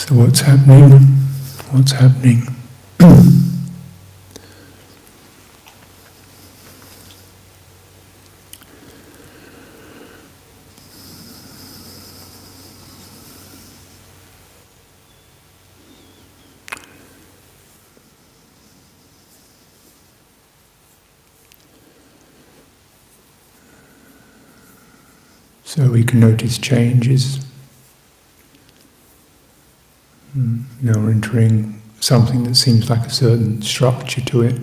So what's happening? What's happening? So we can notice changes. Now we're entering something that seems like a certain structure to it.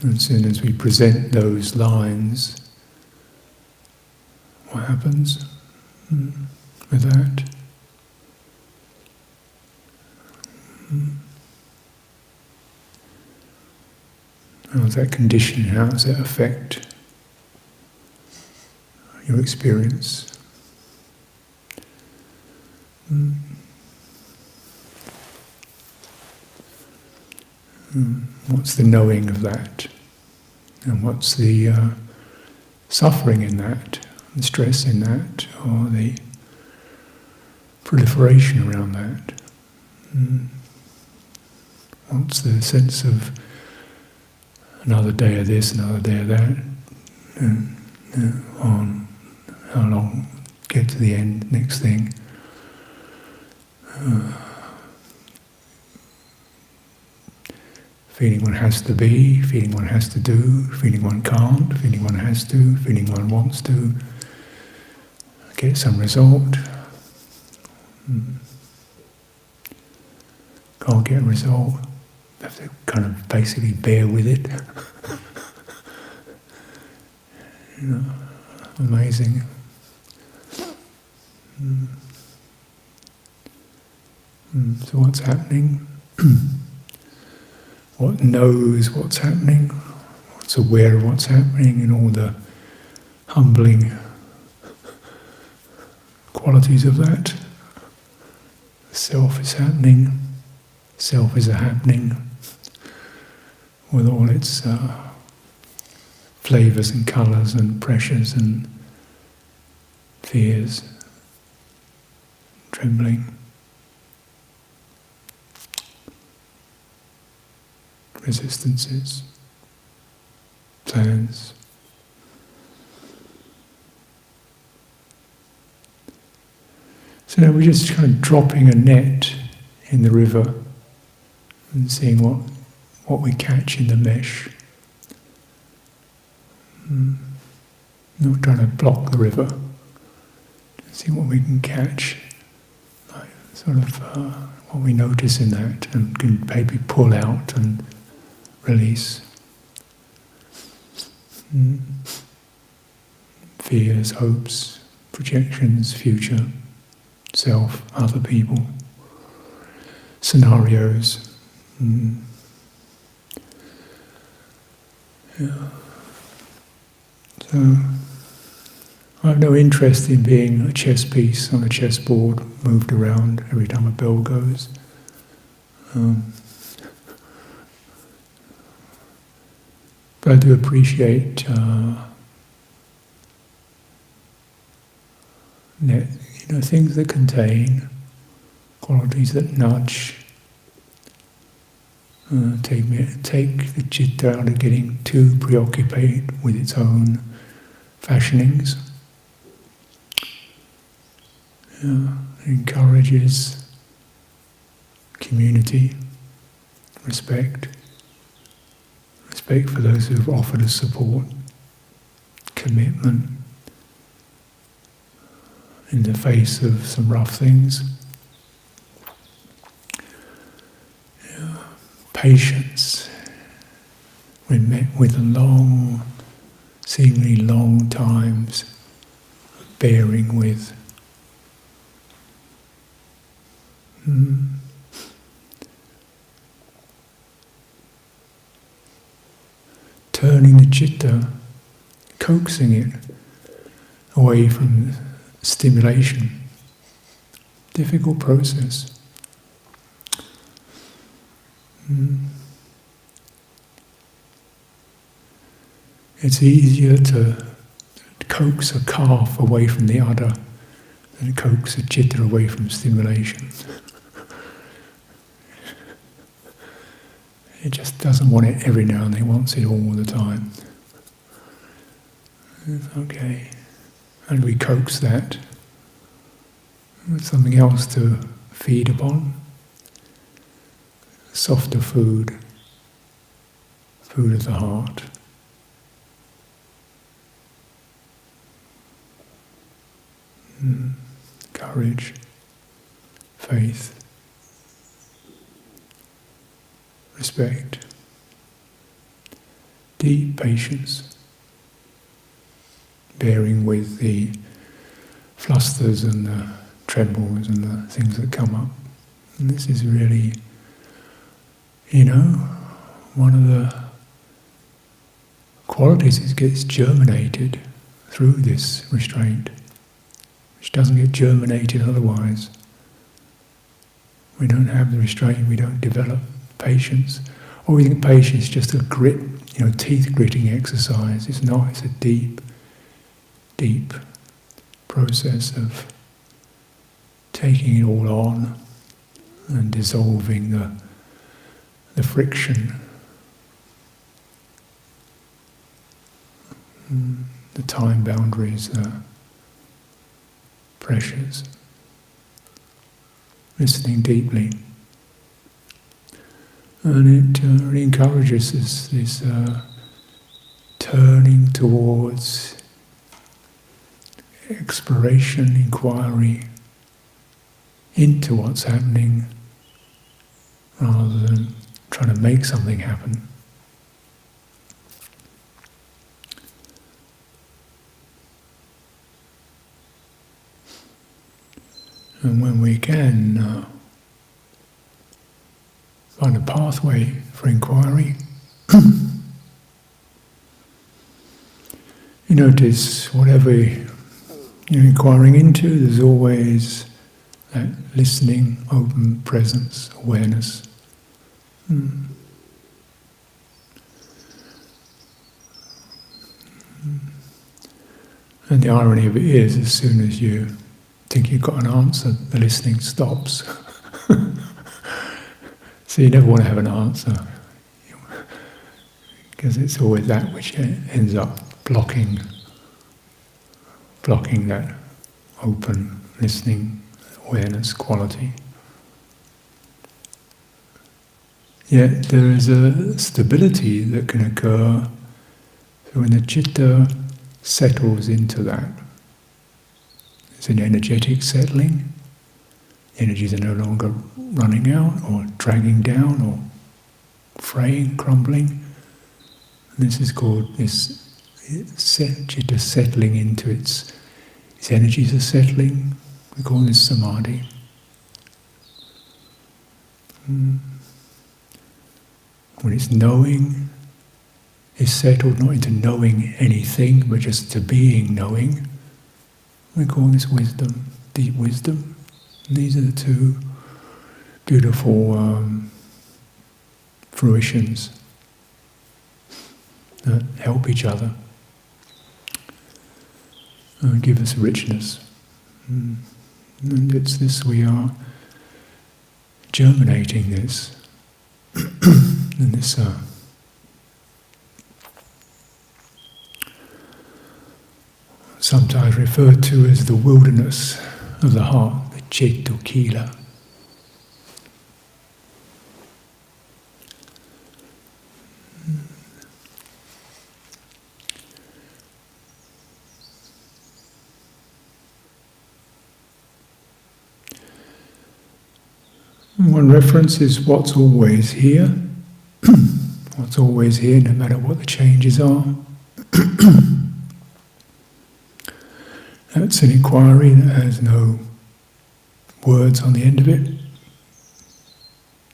As soon as we present those lines, what happens with that? How does that condition, how does that affect your experience? What's the knowing of that? And what's the suffering in that, the stress in that, or the proliferation around that? What's the sense of another day of this, another day of that, and on how long, get to the end, next thing. Feeling one has to be, feeling one has to do, feeling one can't, feeling one has to, feeling one wants to, get some result. Can't get a result. Have to kind of basically bear with it. Amazing. So what's happening? What knows what's happening? What's aware of what's happening in all the humbling qualities of that? Self is happening. Self is a happening with all its flavours and colours and pressures and fears, trembling, resistances, plans. So now we're just kind of dropping a net in the river and seeing what we catch in the mesh. Not trying to block the river. See what we can catch, like sort of what we notice in that, and can maybe pull out and release. Fears, hopes, projections, future, self, other people, scenarios. So I have no interest in being a chess piece on a chessboard, moved around every time a bell goes. But I do appreciate things that contain qualities that nudge, take the citta out of getting too preoccupied with its own fashionings. It encourages community, respect for those who have offered us support, commitment in the face of some rough things, patience when met with long, seemingly long times of bearing with. Turning the citta, coaxing it away from stimulation. Difficult process. It's easier to coax a calf away from the udder and coax the citta away from stimulation. It just doesn't want it every now and then, it wants it all the time. Okay. And we coax that with something else to feed upon. Softer food, food of the heart. Courage, faith, respect, deep patience, bearing with the flusters and the trembles and the things that come up. And this is really, one of the qualities is it gets germinated through this restraint, which doesn't get germinated otherwise. We don't have the restraint, we don't develop patience. Or we think patience is just a grit, teeth gritting exercise. It's not, it's a deep, deep process of taking it all on and dissolving the friction. The time boundaries, the pressures. Listening deeply. And it really encourages this turning towards exploration, inquiry into what's happening rather than trying to make something happen. And when we can find a pathway for inquiry, you notice whatever you're inquiring into, there's always that listening, open presence, awareness. And the irony of it is, as soon as you think you've got an answer, the listening stops. So you never want to have an answer, because it's always that which ends up blocking that open listening awareness quality. Yet there is a stability that can occur when the citta settles into that. It's an energetic settling. Energies are no longer running out or dragging down or fraying, crumbling. And this is called citta settling into its energies are settling. We call this samadhi. When its knowing is settled not into knowing anything, but just to being knowing, we call this wisdom, deep wisdom. And these are the two beautiful fruitions that help each other and give us richness. And it's this, we are germinating this, and this sometimes referred to as the wilderness of the heart, the Cittaviveka. One reference is what's always here. What's always here, no matter what the changes are. That's an inquiry that has no words on the end of it.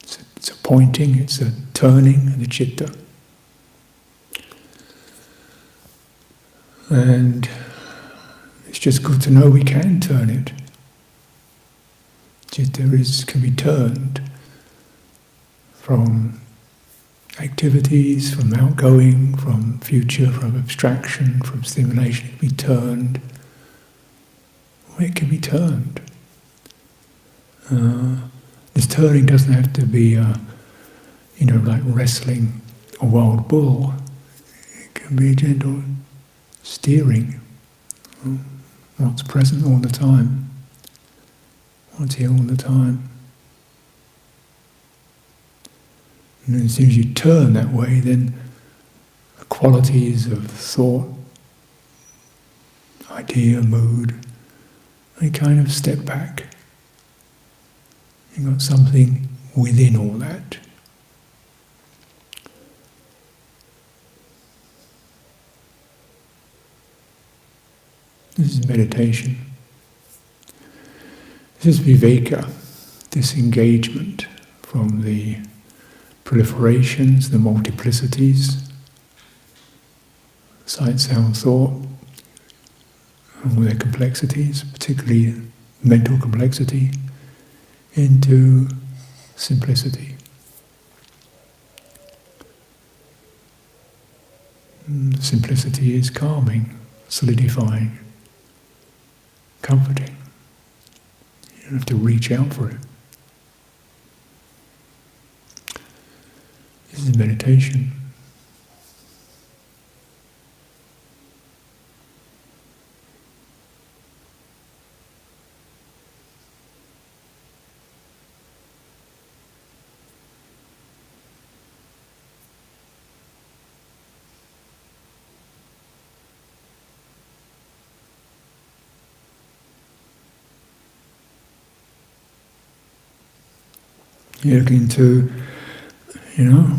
It's a pointing, it's a turning of the citta. And it's just good to know we can turn it. Citta can be turned from activities, from outgoing, from future, from abstraction, from stimulation. It can be turned it can be turned. This turning doesn't have to be, like wrestling a wild bull. It can be a gentle steering. What's present all the time? What's here all the time? And as soon as you turn that way, then the qualities of thought, idea, mood, they kind of step back. You've got something within all that. This is meditation. This is viveka, disengagement from the proliferations, the multiplicities, sight, sound, thought, and all their complexities, particularly mental complexity, into simplicity. Simplicity is calming, solidifying, comforting. You don't have to reach out for it. This is meditation. You're looking to,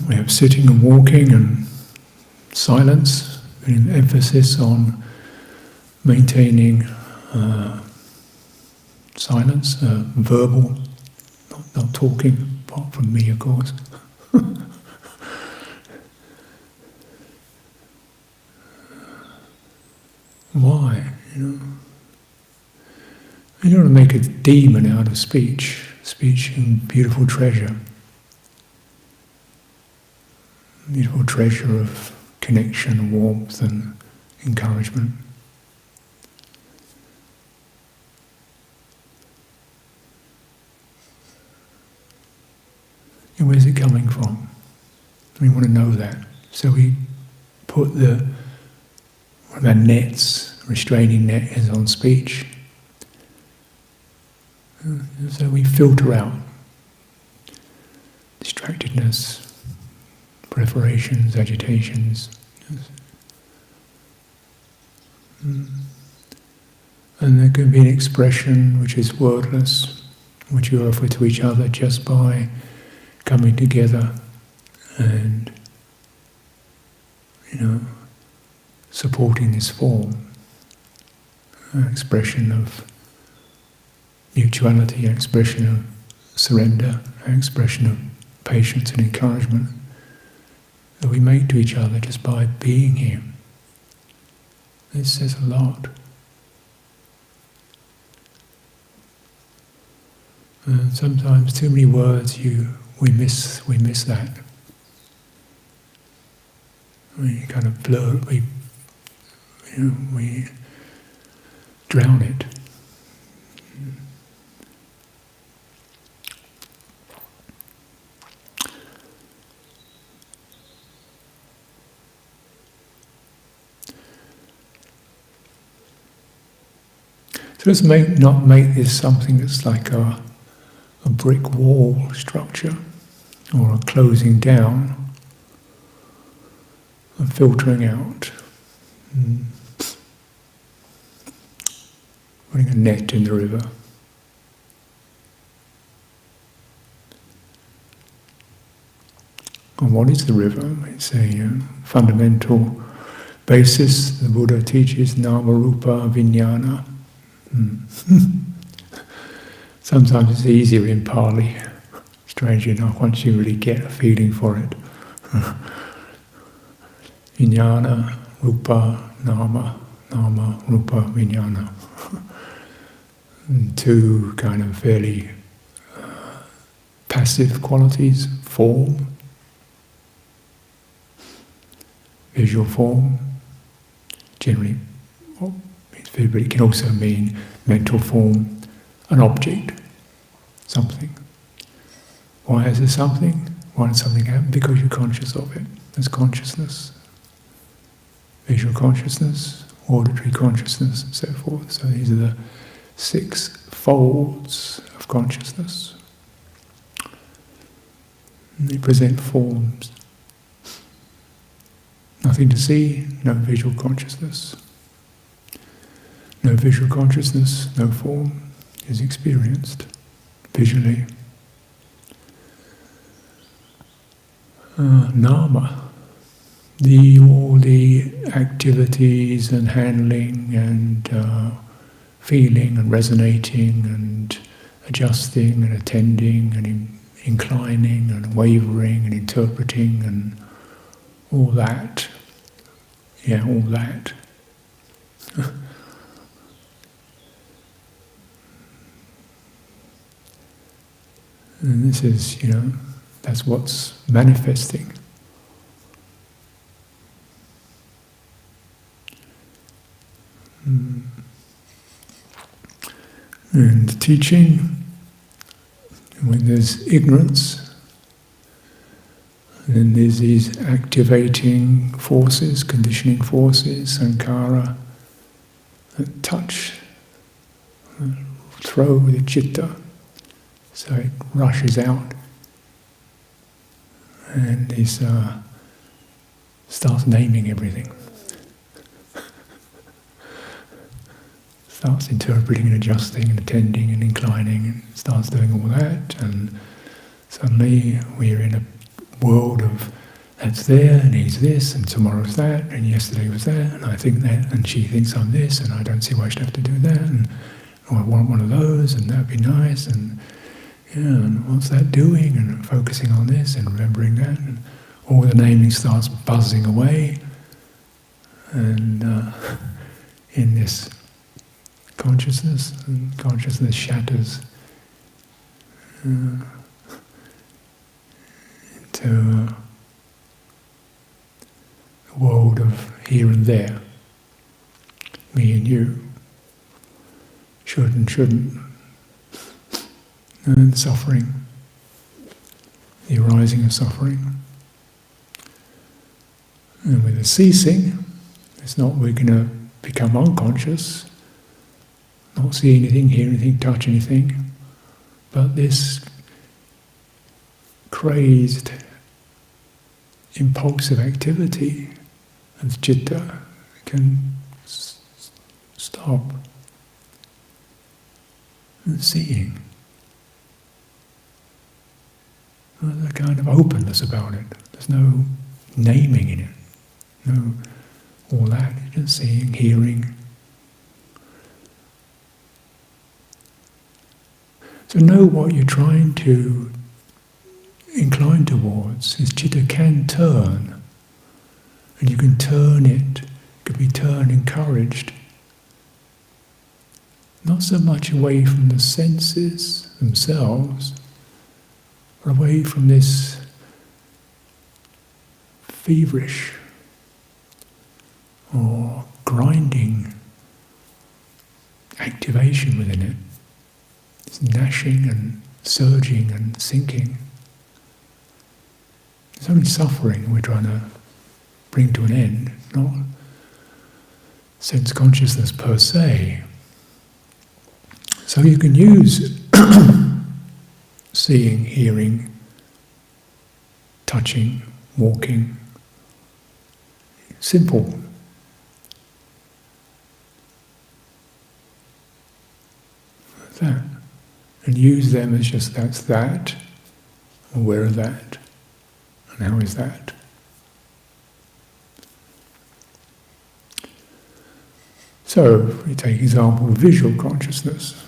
we have sitting and walking and silence, with emphasis on maintaining silence, verbal, not talking, apart from me, of course. Why? You don't want to make a demon out of speech. Speech and beautiful treasure of connection, warmth and encouragement. And where's it coming from? We want to know that. So we put one of our nets, restraining net, is on speech. So we filter out distractedness, proliferations, agitations. And there can be an expression which is wordless, which you offer to each other just by coming together and, supporting this form, an expression of mutuality, an expression of surrender, an expression of patience and encouragement that we make to each other just by being here. This says a lot. And sometimes too many words we miss that. We kind of blur, we drown it. So let's not make this something that's like a brick wall structure or a closing down, a filtering out, putting a net in the river. And what is the river? It's a fundamental basis. The Buddha teaches nama rupa vijnana. Sometimes it's easier in Pali, strangely enough, once you really get a feeling for it. Vijnana, rupa, nama, rupa, vijnana. Two kind of fairly passive qualities: form, visual form, generally but it can also mean mental form, an object, something. Why is there something? Why does something happen? Because you're conscious of it. There's consciousness, visual consciousness, auditory consciousness, and so forth. So these are the 6 folds of consciousness. And they present forms. Nothing to see, no visual consciousness. No visual consciousness, no form is experienced visually. Nama, all the activities and handling and feeling and resonating and adjusting and attending and inclining and wavering and interpreting and all that. Yeah, all that. And this is, that's what's manifesting. And teaching, when there's ignorance, then there's these activating forces, conditioning forces, sankhara, that touch, throw the citta, so it rushes out, and this starts naming everything. Starts interpreting and adjusting and attending and inclining and starts doing all that, and suddenly we're in a world of that's there and he's this and tomorrow's that and yesterday was that and I think that and she thinks I'm this and I don't see why I should have to do that and I want one of those and that'd be nice and and what's that doing and focusing on this and remembering that and all the naming starts buzzing away and in this consciousness, and consciousness shatters into a world of here and there, me and you, should and shouldn't, and suffering, the arising of suffering. And with the ceasing, it's not we're going to become unconscious, not see anything, hear anything, touch anything, but this crazed, impulsive activity of citta can stop and seeing. There's a kind of openness about it. There's no naming in it, no all that, just seeing, hearing. So know what you're trying to incline towards. Is citta can turn, and you can turn it. It can be turned, encouraged. Not so much away from the senses themselves, but away from this feverish or grinding activation within it. It's gnashing and surging and sinking. It's only suffering we're trying to bring to an end, not sense consciousness per se. So you can use seeing, hearing, touching, walking, simple. That. And use them as just that's that, aware of that, and how is that? So, if we take example of visual consciousness.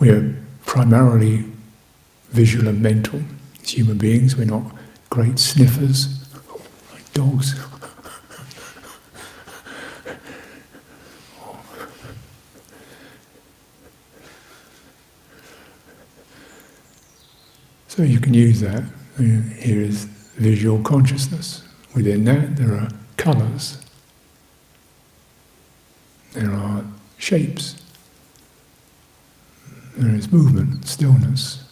We're primarily visual and mental. As human beings, we're not great sniffers, like dogs. So you can use that. Here is visual consciousness. Within that there are colours, there are shapes, there is movement, stillness,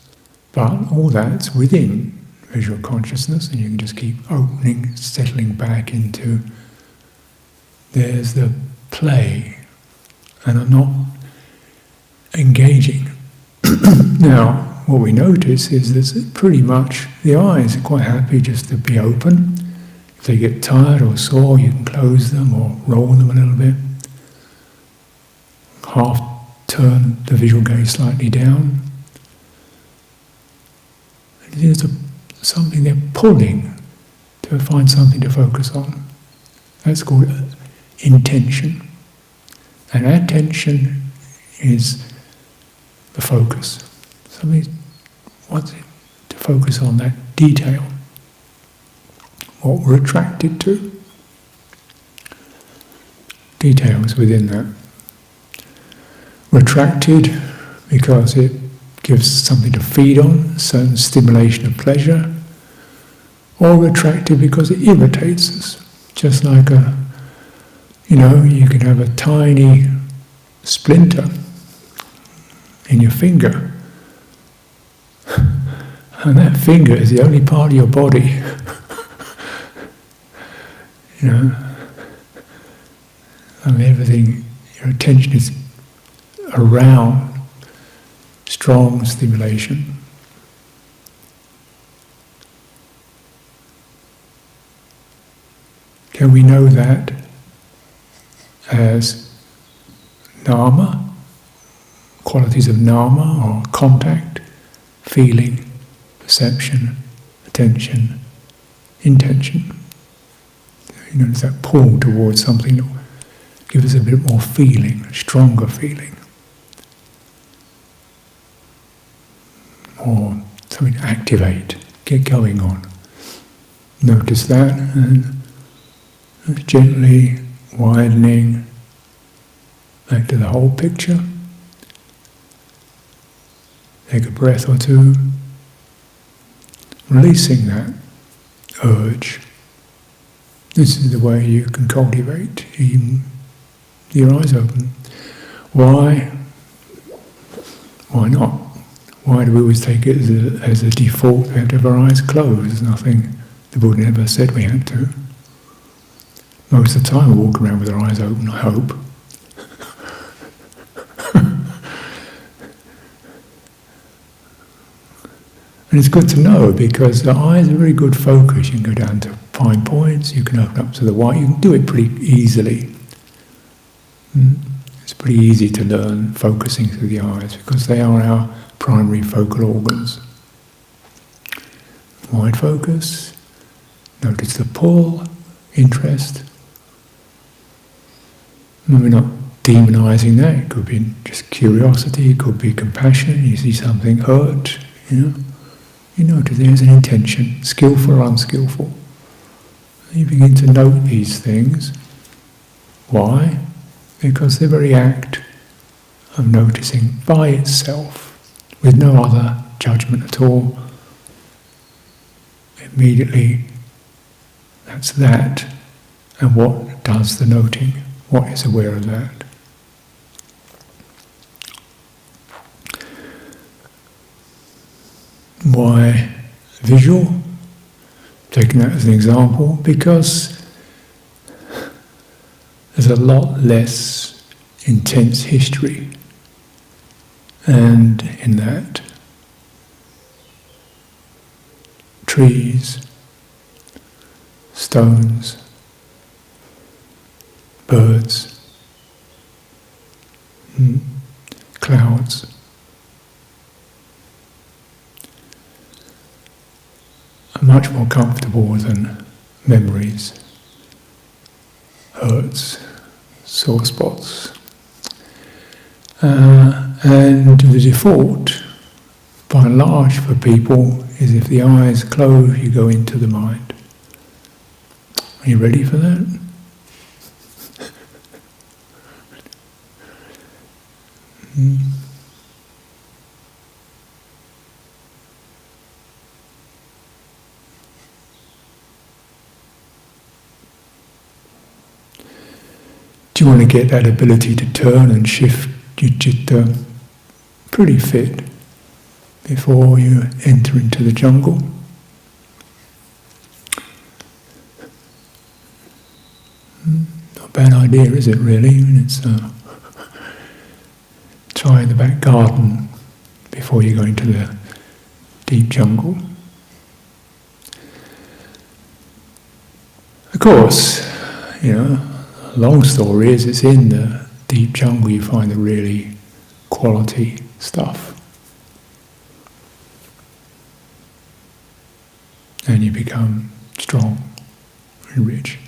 but all that's within visual consciousness, and you can just keep opening, settling back into, there's the play, and I'm not engaging. Now, what we notice is that pretty much the eyes are quite happy just to be open. If they get tired or sore, you can close them or roll them a little bit. Half turn the visual gaze slightly down. There's something they're pulling to find something to focus on. That's called intention. And attention is the focus. Somebody wants to focus on that detail, what we're attracted to. Details within that. We're attracted because it gives something to feed on, a certain stimulation of pleasure, or we're attracted because it irritates us. Just like you can have a tiny splinter in your finger, and that finger is the only part of your body, and everything, your attention is around strong stimulation. Can we know that as Dhamma, qualities of Dhamma, or contact, feeling, perception, attention, intention? There's that pull towards something that will give us a bit more feeling, a stronger feeling. Or something to activate, get going on. Notice that, and gently widening back to the whole picture. Take a breath or two, releasing that urge. This is the way you can cultivate, even your eyes open. Why? Why not? Why do we always take it as a default? We have to have our eyes closed. There's nothing the Buddha never said we had to. Most of the time we walk around with our eyes open, I hope. And it's good to know, because the eyes are a very good focus. You can go down to fine points, you can open up to the white, you can do it pretty easily. It's pretty easy to learn focusing through the eyes, because they are our primary focal organs. Wide focus, notice the pull, interest. And we're not demonizing that. It could be just curiosity, it could be compassion. You see something hurt, you notice there's an intention, skillful or unskillful. You begin to note these things. Why? Because the very act of noticing by itself, with no other judgment at all, immediately that's that. And what does the noting? What is aware of that? Why visual? Taking that as an example, because there's a lot less intense history, and in that, trees, stones, birds, clouds. Are much more comfortable than memories, hurts, sore spots. And the default, by and large, for people is if the eyes close, you go into the mind. Are you ready for that? Do you want to get that ability to turn and shift your citta pretty fit before you enter into the jungle? Not a bad idea, is it really? It's try in the back garden before you go into the deep jungle. Of course, long story is it's in the deep jungle you find the really quality stuff. And you become strong and rich.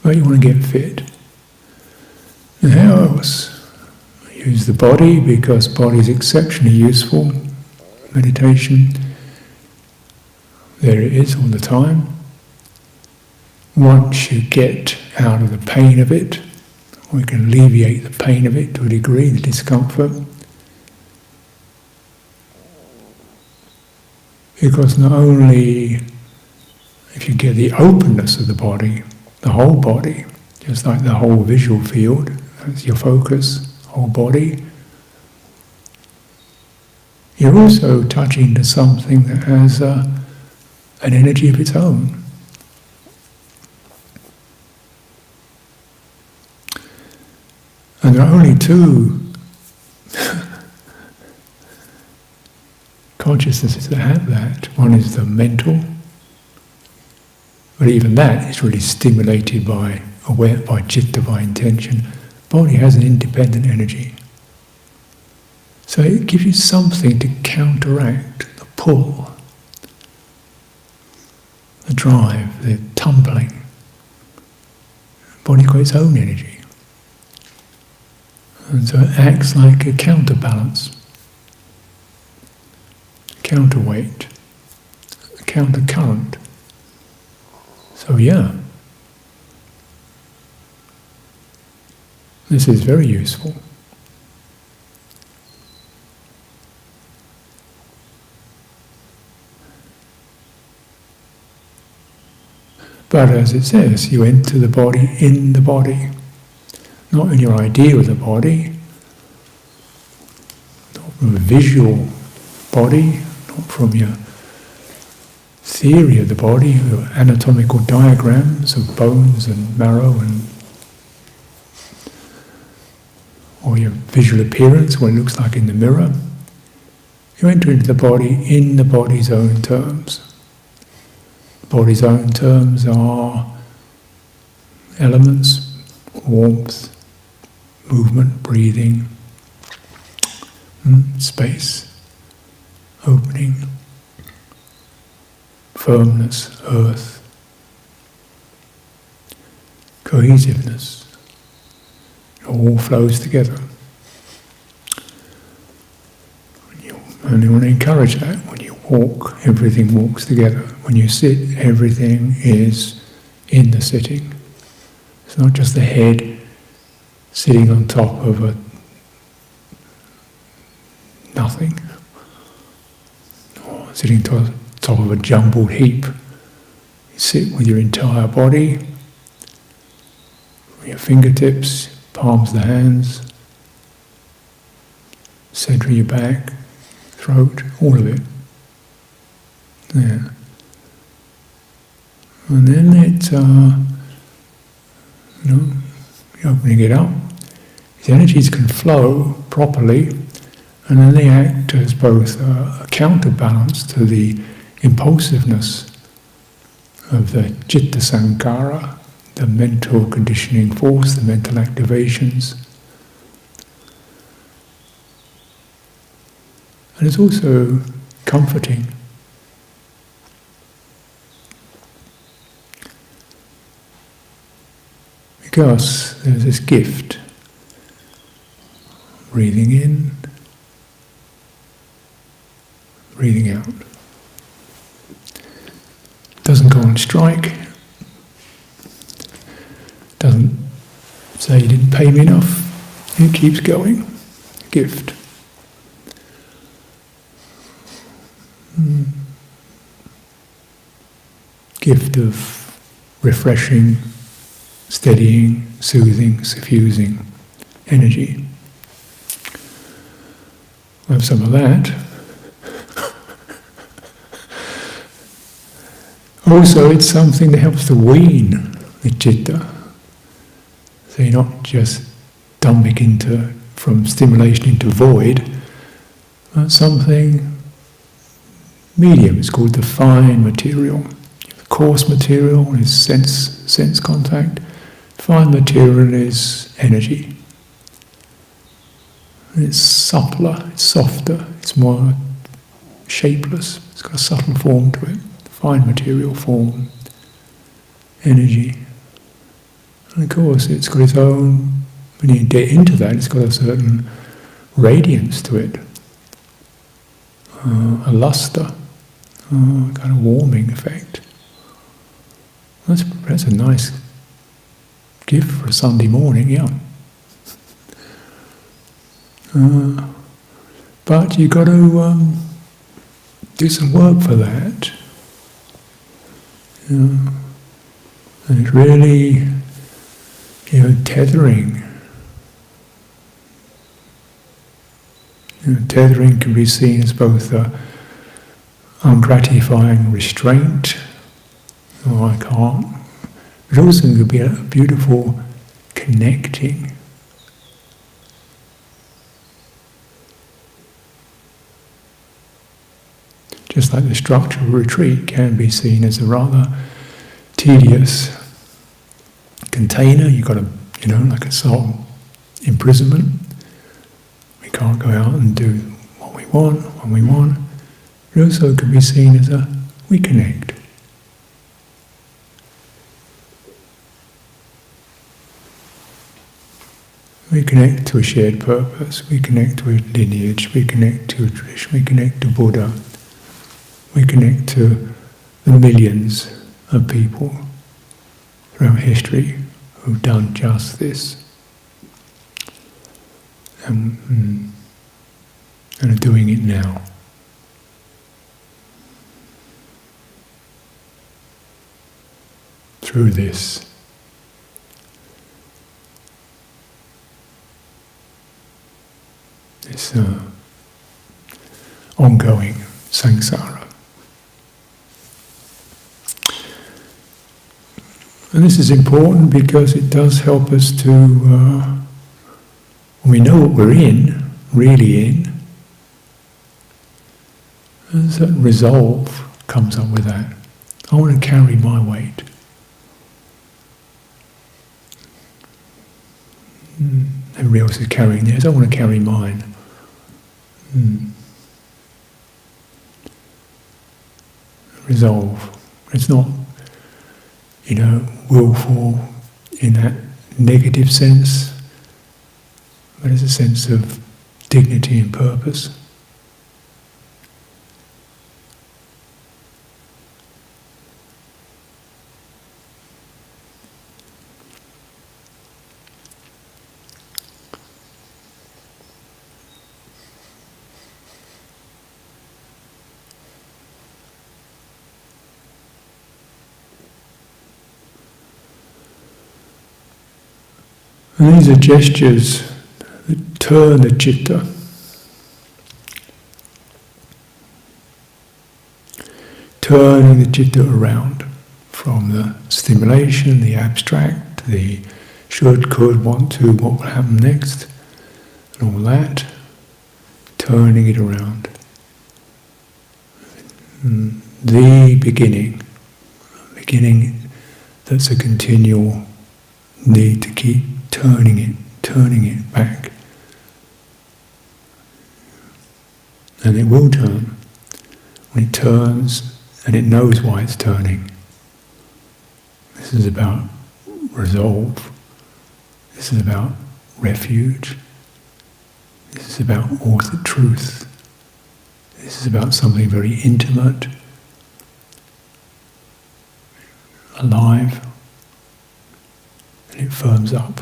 But you want to get fit. And how else? Use the body, because body is exceptionally useful. Meditation, there it is all the time. Once you get out of the pain of it, we can alleviate the pain of it to a degree, the discomfort. Because not only if you get the openness of the body, the whole body, just like the whole visual field, that's your focus, whole body, you're also touching to something that has an energy of its own. And there are only two consciousnesses that have that. One is the mental, but even that is really stimulated by citta, by intention. Body has an independent energy. So it gives you something to counteract the pull, the drive, the tumbling. Body's got its own energy. And so it acts like a counterbalance, a counterweight, a countercurrent. So this is very useful. But as it says, you enter the body in the body. Not in your idea of the body, not from a visual body, not from your theory of the body, your anatomical diagrams of bones and marrow, or your visual appearance, what it looks like in the mirror. You enter into the body in the body's own terms. The body's own terms are elements, warmth, movement, breathing, space, opening, firmness, earth, cohesiveness. It all flows together. And you want to encourage that. When you walk, everything walks together. When you sit, everything is in the sitting. It's not just the head sitting on top of a nothing, or sitting on top of a jumbled heap. You sit with your entire body, your fingertips, palms of the hands, centre of your back, throat, all of it. There. And then you're opening it up. The energies can flow properly, and then they act as both a counterbalance to the impulsiveness of the citta sankara, the mental conditioning force, the mental activations. And it's also comforting. Because there's this gift. Breathing in, breathing out. Doesn't go on strike. Doesn't say you didn't pay me enough. It keeps going. Gift. Gift of refreshing steadying, soothing, suffusing energy. We'll have some of that. Also, it's something that helps to wean the citta. So you're not just dumping from stimulation into void, but something medium. It's called the fine material. The coarse material is sense contact. Fine material is energy. It's suppler, it's softer, it's more shapeless. It's got a subtle form to it. Fine material form, energy. And of course it's got its own, when you get into that, it's got a certain radiance to it. A luster, a kind of warming effect. That's a nice gift for a Sunday morning, yeah. But you've got to do some work for that. And it's really, tethering. Tethering can be seen as both ungratifying restraint, oh, I can't, but also could be a beautiful connecting. Just like the structure of retreat can be seen as a rather tedious container. You've got like a soul imprisonment. We can't go out and do what we want, when we want. It also can be seen as we connect. We connect to a shared purpose, we connect to a lineage, we connect to a tradition, we connect to Buddha. We connect to the millions of people throughout history who've done just this and are doing it now. Through this. This ongoing samsara. And this is important because it does help us to, when we know what we're in, really in, a certain resolve comes up with that. I want to carry my weight. Everybody else is carrying theirs, I want to carry mine. Resolve. It's not willful in that negative sense, but it's a sense of dignity and purpose. And these are gestures that turn the citta. Turning the citta around from the stimulation, the abstract, the should, could, want to, what will happen next, and all that, turning it around. The beginning that's a continual need to keep turning it back. And it will turn. When it turns, and it knows why it's turning. This is about resolve. This is about refuge. This is about authentic truth. This is about something very intimate, alive, and it firms up.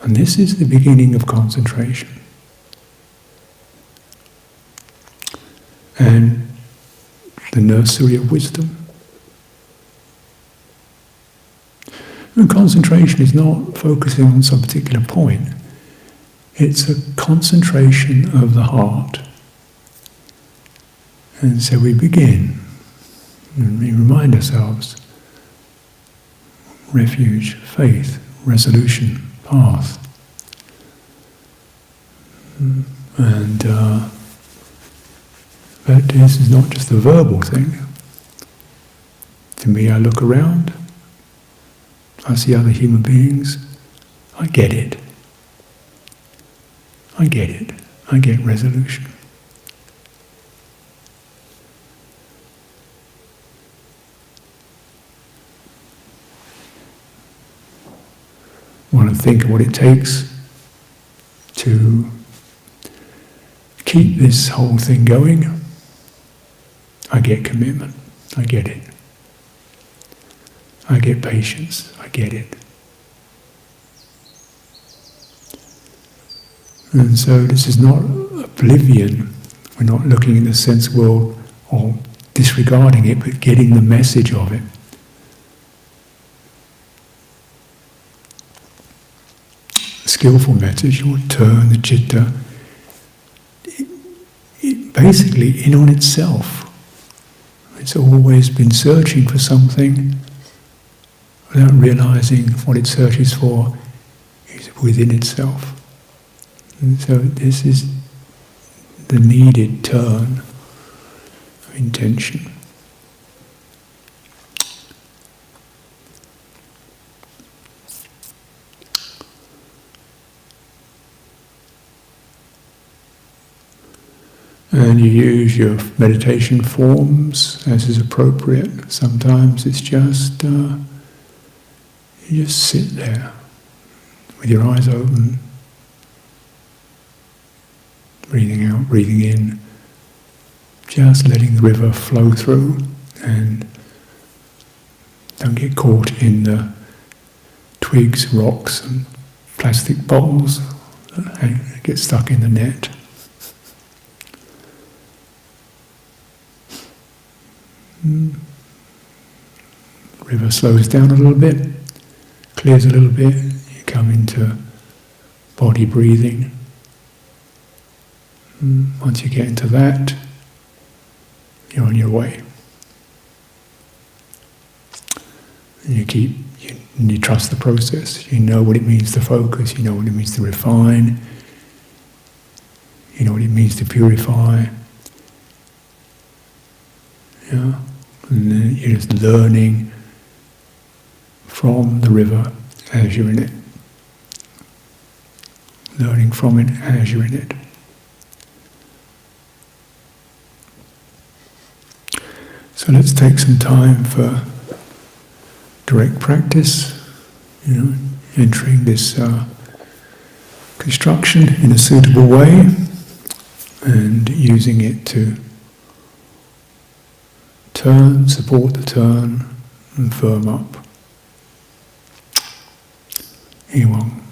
And this is the beginning of concentration. And the nursery of wisdom. And concentration is not focusing on some particular point. It's a concentration of the heart. And so we begin, and we remind ourselves, refuge, faith, resolution, path. And but this is not just a verbal thing. To me, I look around, I see other human beings, I get it. I get it. I get resolution. Want to think of what it takes to keep this whole thing going. I get commitment. I get it. I get patience. I get it. And so this is not oblivion. We're not looking in the sense world or disregarding it, but getting the message of it. A skillful message, you will turn the citta basically in on itself. It's always been searching for something without realizing what it searches for is within itself. And so this is the needed turn of intention. And you use your meditation forms as is appropriate. Sometimes it's just, you just sit there with your eyes open, breathing out, breathing in, just letting the river flow through, and don't get caught in the twigs, rocks and plastic bottles that get stuck in the net. River slows down a little bit, clears a little bit, you come into body breathing. Once you get into that, you're on your way. And you trust the process. You know what it means to focus, you know what it means to refine, you know what it means to purify. Yeah? And then you're just learning from the river as you're in it. Learning from it as you're in it. So let's take some time for direct practice, entering this construction in a suitable way and using it to turn, support the turn and firm up. Anyone?